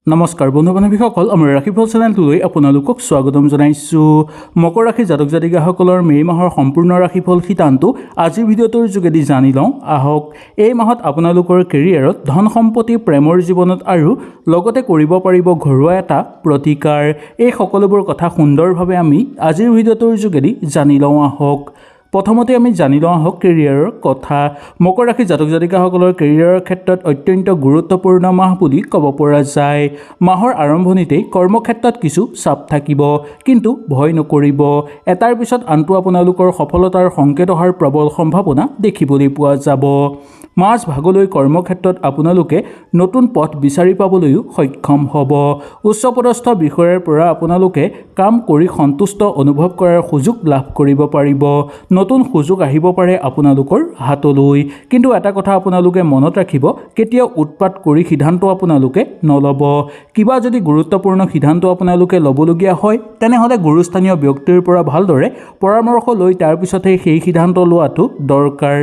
নমস্কাৰ বন্ধু বান্ধৱীসকল আমাৰ ৰাশিফল চেনেলটোলৈ আপোনালোকক স্বাগতম জনাইছোঁ। মকৰ ৰাশি জাতক জাতিকাসকলৰ মে' মাহৰ সম্পূৰ্ণ ৰাশিফল শিতানটো আজিৰ ভিডিঅ'টোৰ যোগেদি জানি লওঁ আহক। এই মাহত আপোনালোকৰ কেৰিয়াৰত ধন সম্পত্তি প্ৰেমৰ জীৱনত আৰু লগতে কৰিব পাৰিব ঘৰুৱা এটা প্ৰতিকাৰ, এই সকলোবোৰ কথা সুন্দৰভাৱে আমি আজিৰ ভিডিঅ'টোৰ যোগেদি জানি লওঁ আহক। প্ৰথমতে আমি জানি লওঁ আহক কেৰিয়াৰৰ কথা। মকৰ ৰাশি জাতক জাতিকাসকলৰ কেৰিয়াৰৰ ক্ষেত্ৰত অত্যন্ত গুৰুত্বপূৰ্ণ মাহ বুলি ক'ব পৰা যায়। মাহৰ আৰম্ভণিতেই কৰ্মক্ষেত্ৰত কিছু চাপ থাকিব, কিন্তু ভয় নকৰিব। এটাৰ পিছত আনটো আপোনালোকৰ সফলতাৰ সংকেত অহাৰ প্ৰবল সম্ভাৱনা দেখিবলৈ পোৱা যাব। মাজ ভাগলৈ কৰ্মক্ষেত্ৰত আপোনালোকে নতুন পথ বিচাৰি পাবলৈও সক্ষম হ'ব। উচ্চপদস্থ বিষয়াৰ পৰা আপোনালোকে কাম কৰি সন্তুষ্ট অনুভৱ কৰাৰ সুযোগ লাভ কৰিব পাৰিব। নতুন সুযোগ আহিব পাৰে আপোনালোকৰ হাতলৈ, কিন্তু এটা কথা আপোনালোকে মনত ৰাখিব, কেতিয়াও উৎপাত কৰি সিদ্ধান্ত আপোনালোকে নল'ব। কিবা যদি গুৰুত্বপূৰ্ণ সিদ্ধান্ত আপোনালোকে ল'বলগীয়া হয়, তেনেহ'লে গুৰুস্থানীয় ব্যক্তিৰ পৰা ভালদৰে পৰামৰ্শ লৈ তাৰপিছতহে সেই সিদ্ধান্ত লোৱাটো দৰকাৰ।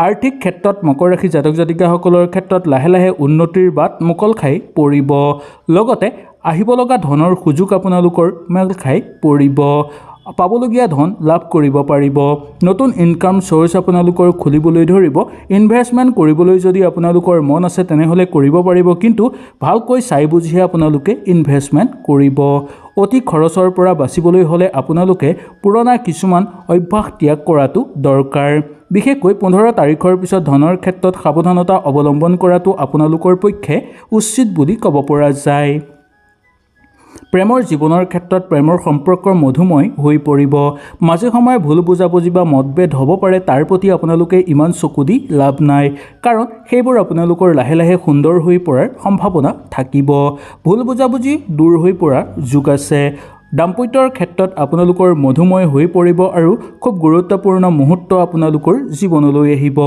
আৰ্থিক ক্ষেত্ৰত মকৰ ৰাশি জাতক জাতিকাসকলৰ ক্ষেত্ৰত লাহে লাহে উন্নতিৰ বাট মুকল খাই পৰিব। লগতে আহিব লগা ধনৰ সুযোগ আপোনালোকৰ মেল খাই পৰিব। পাবলগীয়া ধন লাভ কৰিব পাৰিব। নতুন ইনকাম চ'ৰ্চ আপোনালোকৰ খুলিবলৈ ধৰিব। ইনভেষ্টমেণ্ট কৰিবলৈ যদি আপোনালোকৰ মন আছে তেনেহ'লে কৰিব পাৰিব, কিন্তু ভালকৈ চাই বুজিহে আপোনালোকে ইনভেষ্টমেণ্ট কৰিব। অতি খৰচৰ পৰা বাচিবলৈ হ'লে আপোনালোকে পুৰণা কিছুমান অভ্যাস ত্যাগ কৰাটো দৰকাৰ। বিশেষকৈ 15 তাৰিখৰ পিছত ধনৰ ক্ষেত্ৰত সাৱধানতা অৱলম্বন কৰাটো আপোনালোকৰ পক্ষে উচিত বুলি ক'ব পৰা যায়। প্ৰেমৰ জীৱনৰ ক্ষেত্ৰত প্ৰেমৰ সম্পৰ্ক মধুময় হৈ পৰিব। মাজে সময়ে ভুল বুজাবুজি বা মতভেদ হ'ব পাৰে, তাৰ প্ৰতি আপোনালোকে ইমান চকু দি লাভ নাই, কাৰণ সেইবোৰ আপোনালোকৰ লাহে লাহে সুন্দৰ হৈ পৰাৰ সম্ভাৱনা থাকিব। ভুল বুজাবুজি দূৰ হৈ পৰাৰ যোগ আছে। দাম্পত্যৰ ক্ষেত্ৰত আপোনালোকৰ মধুময় হৈ পৰিব আৰু খুব গুৰুত্বপূৰ্ণ মুহূৰ্ত আপোনালোকৰ জীৱনলৈ আহিব।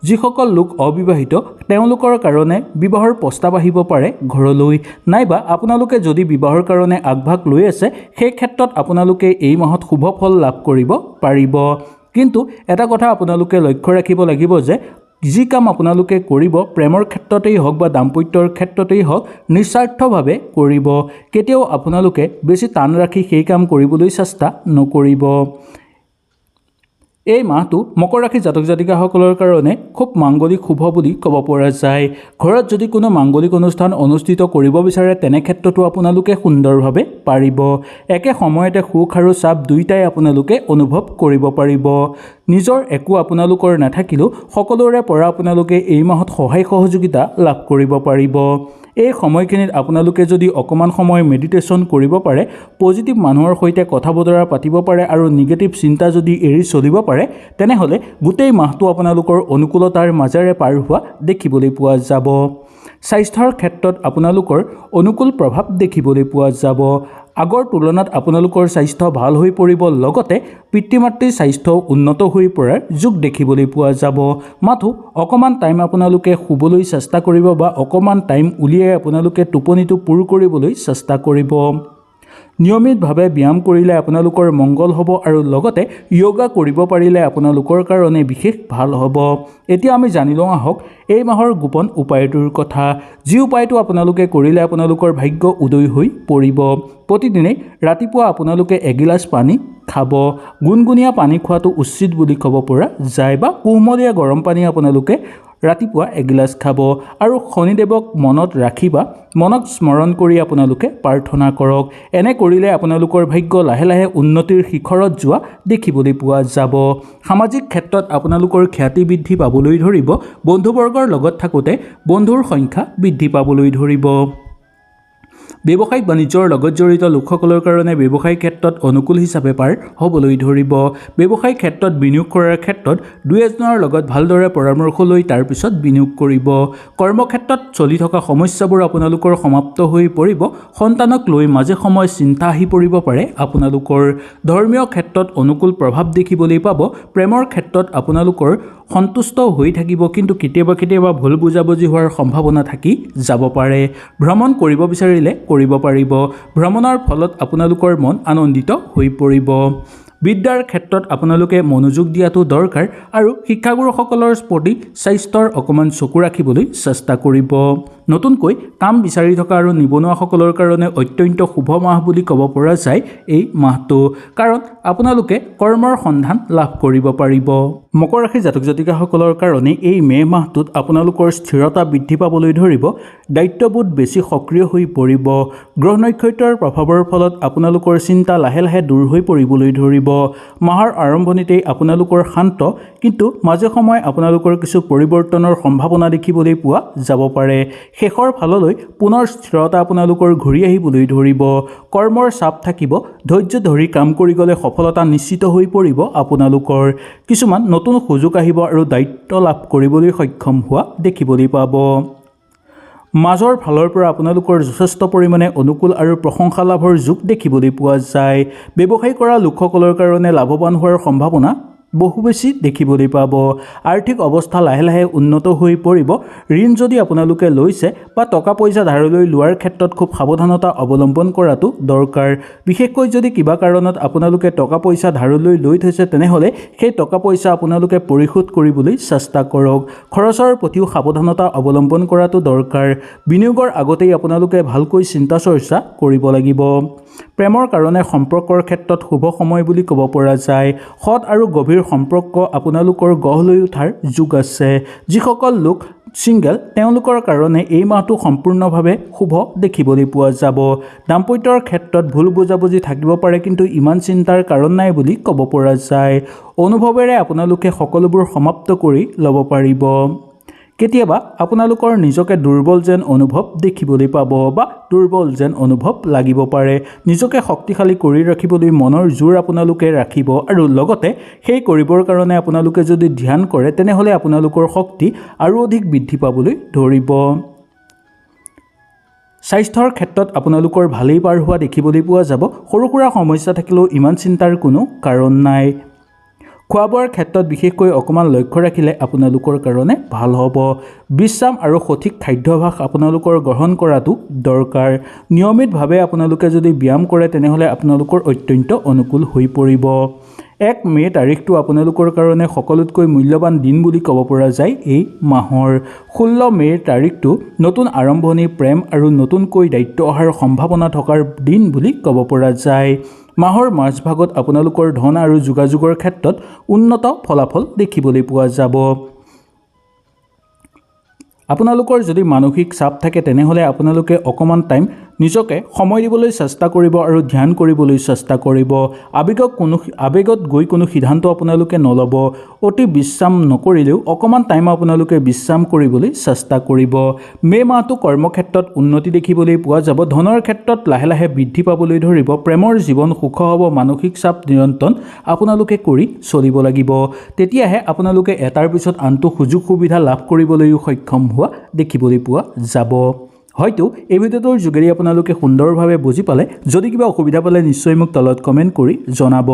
যিসকল লোক অবিবাহিত তেওঁলোকৰ কাৰণে বিবাহৰ প্ৰস্তাৱ আহিব পাৰে ঘৰলৈ, নাইবা আপোনালোকে যদি বিবাহৰ কাৰণে আগভাগ লৈ আছে সেই ক্ষেত্ৰত আপোনালোকে এই মাহত শুভ ফল লাভ কৰিব পাৰিব। কিন্তু এটা কথা আপোনালোকে লক্ষ্য ৰাখিব লাগিব যে যি কাম আপোনালোকে কৰিব, প্ৰেমৰ ক্ষেত্ৰতেই হওক বা দাম্পত্যৰ ক্ষেত্ৰতেই হওক, নিস্বাৰ্থভাৱে কৰিব। কেতিয়াও আপোনালোকে বেছি টান ৰাখি সেই কাম কৰিবলৈ চেষ্টা নকৰিব। এই মাহটো মকৰ ৰাশি জাতক জাতিকাসকলৰ কাৰণে খুব মাংগলিক শুভ বুলি ক'ব পৰা যায়। ঘৰত যদি কোনো মাংগলিক অনুষ্ঠান অনুষ্ঠিত কৰিব বিচাৰে তেনে ক্ষেত্ৰতো আপোনালোকে সুন্দৰভাৱে পাৰিব। একে সময়তে সুখ আৰু চাপ দুয়োটাই আপোনালোকে অনুভৱ কৰিব পাৰিব। নিজৰ একো আপোনালোকৰ নাথাকিলেও সকলোৰে পৰা আপোনালোকে এই মাহত সহায় সহযোগিতা লাভ কৰিব পাৰিব। এই সময়খিনিত আপোনালোকে যদি অকণমান সময় মেডিটেশ্যন কৰিব পাৰে, পজিটিভ মানুহৰ সৈতে কথা বতৰা পাতিব পাৰে আৰু নিগেটিভ চিন্তা যদি এৰি চলিব পাৰে, তেনেহ'লে গোটেই মাহটো আপোনালোকৰ অনুকূলতাৰ মাজেৰে পাৰ হোৱা দেখিবলৈ পোৱা যাব। স্বাস্থ্যৰ ক্ষেত্ৰত আপোনালোকৰ অনুকূল প্ৰভাৱ দেখিবলৈ পোৱা যাব। আগৰ তুলনাত আপোনালোকৰ স্বাস্থ্য ভাল হৈ পৰিব, লগতে পিতৃ মাতৃৰ স্বাস্থ্যও উন্নত হৈ পৰাৰ যোগ দেখিবলৈ পোৱা যাব। মাথো অকণমান টাইম আপোনালোকে শুবলৈ চেষ্টা কৰিব বা অকণমান টাইম উলিয়াই আপোনালোকে টোপনিটো পূৰ কৰিবলৈ চেষ্টা কৰিব। নিয়মিতভাৱে ব্যায়াম কৰিলে আপোনালোকৰ মংগল হ'ব আৰু লগতে য়োগা কৰিব পাৰিলে আপোনালোকৰ কাৰণে বিশেষ ভাল হ'ব। এতিয়া আমি জানি লওঁ আহক এই মাহৰ গোপন উপায়টোৰ কথা। যি উপায়টো আপোনালোকে কৰিলে আপোনালোকৰ ভাগ্য উদয় হৈ পৰিব। প্ৰতিদিনে ৰাতিপুৱা আপোনালোকে এগিলাচ পানী খাব। গুণগুণীয়া পানী খোৱাটো উচিত বুলি ক'ব পৰা যায়, বা কুহুমলীয়া গৰম পানী আপোনালোকে ৰাতিপুৱা এগিলাচ খাব আৰু শনিদেৱক মনত ৰাখি বা মনক স্মৰণ কৰি আপোনালোকে প্ৰাৰ্থনা কৰক। এনে কৰিলে আপোনালোকৰ ভাগ্য লাহে লাহে উন্নতিৰ শিখৰত যোৱা দেখিবলৈ পোৱা যাব। সামাজিক ক্ষেত্ৰত আপোনালোকৰ খ্যাতি বৃদ্ধি পাবলৈ ধৰিব। বন্ধুবৰ্গৰ লগত থাকোঁতে বন্ধুৰ সংখ্যা বৃদ্ধি পাবলৈ ধৰিব। ব্যৱসায়িক বাণিজ্যৰ লগত জড়িত লোকসকলৰ কাৰণে ব্যৱসায়িক ক্ষেত্ৰত অনুকূল হিচাপে পাৰ হ'বলৈ ধৰিব। ব্যৱসায়িক ক্ষেত্ৰত বিনিয়োগ কৰাৰ ক্ষেত্ৰত দুই এজনৰ লগত ভালদৰে পৰামৰ্শ লৈ তাৰপিছত বিনিয়োগ কৰিব। কৰ্মক্ষেত্ৰত চলি থকা সমস্যাবোৰ আপোনালোকৰ সমাপ্ত হৈ পৰিব। সন্তানক লৈ মাজে সময়ে চিন্তা আহি পৰিব পাৰে আপোনালোকৰ। ধৰ্মীয় ক্ষেত্ৰত অনুকূল প্ৰভাৱ দেখিবলৈ পাব। প্ৰেমৰ ক্ষেত্ৰত আপোনালোকৰ সন্তুষ্ট হৈ থাকিব, কিন্তু কেতিয়াবা ভুল বুজাবুজি হোৱাৰ সম্ভাৱনা থাকি যাব পাৰে। ভ্ৰমণ কৰিব বিচাৰিলে কৰিব পাৰিব। ভ্ৰমণৰ ফলত আপোনালোকৰ মন আনন্দিত হৈ পৰিব। বিদ্যাৰ ক্ষেত্ৰত আপোনালোকে মনোযোগ দিয়াটো দৰকাৰ আৰু শিক্ষাগুৰুসকলৰ প্ৰতি স্বাস্থ্যৰ অকণমান চকু ৰাখিবলৈ চেষ্টা কৰিব। নতুনকৈ কাম বিচাৰি থকা আৰু নিবনুৱাসকলৰ কাৰণে অত্যন্ত শুভ মাহ বুলি ক'ব পৰা যায় এই মাহটো, কাৰণ আপোনালোকে কৰ্মৰ সন্ধান লাভ কৰিব পাৰিব। মকৰ ৰাশি জাতক জাতিকাসকলৰ কাৰণে এই মে' মাহটোত আপোনালোকৰ স্থিৰতা বৃদ্ধি পাবলৈ ধৰিব, দায়িত্ববোধ বেছি সক্ৰিয় হৈ পৰিব। গ্ৰহ নক্ষত্ৰৰ প্ৰভাৱৰ ফলত আপোনালোকৰ চিন্তা লাহে লাহে দূৰ হৈ পৰিবলৈ ধৰিব। মাহৰ আৰম্ভণিতেই আপোনালোকৰ শান্ত কিন্তু মাজে সময়ে আপোনালোকৰ কিছু পৰিৱৰ্তনৰ সম্ভাৱনা দেখিবলৈ পোৱা যাব পাৰে। শেষৰ ফাললৈ পুনৰ স্থিৰতা আপোনালোকৰ ঘূৰি আহিবলৈ ধৰিব। কৰ্মৰ চাপ থাকিব, ধৈৰ্য ধৰি কাম কৰি গ'লে সফলতা নিশ্চিত হৈ পৰিব আপোনালোকৰ। কিছুমান নতুন সুযোগ আহিব আৰু দায়িত্ব লাভ কৰিবলৈ সক্ষম হোৱা দেখিবলৈ পাব। মাজৰ ফালৰ পৰা আপোনালোকৰ যথেষ্ট পৰিমাণে অনুকূল আৰু প্ৰশংসা লাভৰ যোগ দেখিবলৈ পোৱা যায়। ব্যৱসায় কৰা লোকসকলৰ কাৰণে লাভৱান হোৱাৰ সম্ভাৱনা বহু বেছি দেখিবলৈ পাব। আৰ্থিক অৱস্থা লাহে লাহে উন্নত হৈ পৰিব। ঋণ যদি আপোনালোকে লৈছে বা টকা পইচা ধাৰলৈ লোৱাৰ ক্ষেত্ৰত খুব সাৱধানতা অৱলম্বন কৰাটো দৰকাৰ। বিশেষকৈ যদি কিবা কাৰণত আপোনালোকে টকা পইচা ধাৰলৈ লৈ থৈছে তেনেহ'লে সেই টকা পইচা আপোনালোকে পৰিশোধ কৰিবলৈ চেষ্টা কৰক। খৰচৰ প্ৰতিও সাৱধানতা অৱলম্বন কৰাটো দৰকাৰ। বিনিয়োগৰ আগতেই আপোনালোকে ভালকৈ চিন্তা চৰ্চা কৰিব লাগিব। প্ৰেমৰ কাৰণে সম্পৰ্কৰ ক্ষেত্ৰত শুভ সময় বুলি ক'ব পৰা যায়। সৎ আৰু গভীৰ সম্পৰ্ক আপোনালোকৰ গঢ় লৈ উঠাৰ যোগ আছে। যিসকল লোক ছিংগেল তেওঁলোকৰ কাৰণে এই মাহটো সম্পূৰ্ণভাৱে শুভ দেখিবলৈ পোৱা যাব। দাম্পত্যৰ ক্ষেত্ৰত ভুল বুজাবুজি থাকিব পাৰে, কিন্তু ইমান চিন্তাৰ কাৰণ নাই বুলি ক'ব পৰা যায়। অনুভৱেৰে আপোনালোকে সকলোবোৰ সমাপ্ত কৰি ল'ব পাৰিব। কেতিয়াবা আপোনালোকৰ নিজকে দুৰ্বল যেন অনুভৱ দেখিবলৈ পাব বা দুৰ্বল যেন অনুভৱ লাগিব পাৰে। নিজকে শক্তিশালী কৰি ৰাখিবলৈ মনৰ জোৰ আপোনালোকে ৰাখিব আৰু লগতে সেই কৰিবৰ কাৰণে আপোনালোকে যদি ধ্যান কৰে তেনেহ'লে আপোনালোকৰ শক্তি আৰু অধিক বৃদ্ধি পাবলৈ ধৰিব। স্বাস্থ্যৰ ক্ষেত্ৰত আপোনালোকৰ ভালেই পাৰ হোৱা দেখিবলৈ পোৱা যাব। সৰু সুৰা সমস্যা থাকিলেও ইমান চিন্তাৰ কোনো কাৰণ নাই। খোৱা বোৱাৰ ক্ষেত্ৰত বিশেষকৈ অকণমান লক্ষ্য ৰাখিলে আপোনালোকৰ কাৰণে ভাল হ'ব। বিশ্ৰাম আৰু সঠিক খাদ্যাভ্যাস আপোনালোকৰ গ্ৰহণ কৰাটো দৰকাৰ। নিয়মিতভাৱে আপোনালোকে যদি ব্যায়াম কৰে তেনেহ'লে আপোনালোকৰ অত্যন্ত অনুকূল হৈ পৰিব। 1 মে' তাৰিখটো আপোনালোকৰ কাৰণে সকলোতকৈ মূল্যৱান দিন বুলি ক'ব পৰা যায় এই মাহৰ। 16 মে'ৰ তাৰিখটো নতুন আৰম্ভণি, প্ৰেম আৰু নতুনকৈ দায়িত্ব অহাৰ সম্ভাৱনা থকাৰ দিন বুলি ক'ব পৰা যায়। মাহৰ মাজভাগত আপোনালোকৰ ধন আৰু যোগাযোগৰ ক্ষেত্ৰত উন্নত ফলাফল দেখিবলৈ পোৱা যাব। আপোনালোকৰ যদি মানসিক চাপ থাকে তেনেহ'লে আপোনালোকে অকণমান টাইম নিজকে সময় দিবলৈ চেষ্টা কৰিব আৰু ধ্যান কৰিবলৈ চেষ্টা কৰিব। আৱেগত গৈ কোনো সিদ্ধান্ত আপোনালোকে নল'ব। অতি বিশ্ৰাম নকৰিলেও অকণমান টাইম আপোনালোকে বিশ্ৰাম কৰিবলৈ চেষ্টা কৰিব। মে' মাহটো কৰ্মক্ষেত্ৰত উন্নতি দেখিবলৈ পোৱা যাব। ধনৰ ক্ষেত্ৰত লাহে লাহে বৃদ্ধি পাবলৈ ধৰিব। প্ৰেমৰ জীৱন সুখ হ'ব। মানসিক চাপ নিয়ন্ত্ৰণ আপোনালোকে কৰি চলিব লাগিব। তেতিয়াহে আপোনালোকে এটাৰ পিছত আনটো সুযোগ সুবিধা লাভ কৰিবলৈও সক্ষম হোৱা দেখিবলৈ পোৱা যাব। হয়তো এই ভিডিঅ'টোৰ যোগেদি আপোনালোকে সুন্দৰভাৱে বুজি পালে। যদি কিবা অসুবিধা পালে নিশ্চয় মোক তলত কমেণ্ট কৰি জনাব।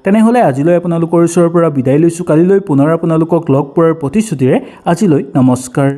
তেনেহ'লে আজিলৈ আপোনালোকৰ ওচৰৰ পৰা বিদায় লৈছোঁ। কালিলৈ পুনৰ আপোনালোকক লগ পোৱাৰ প্ৰতিশ্ৰুতিৰে আজিলৈ নমস্কাৰ।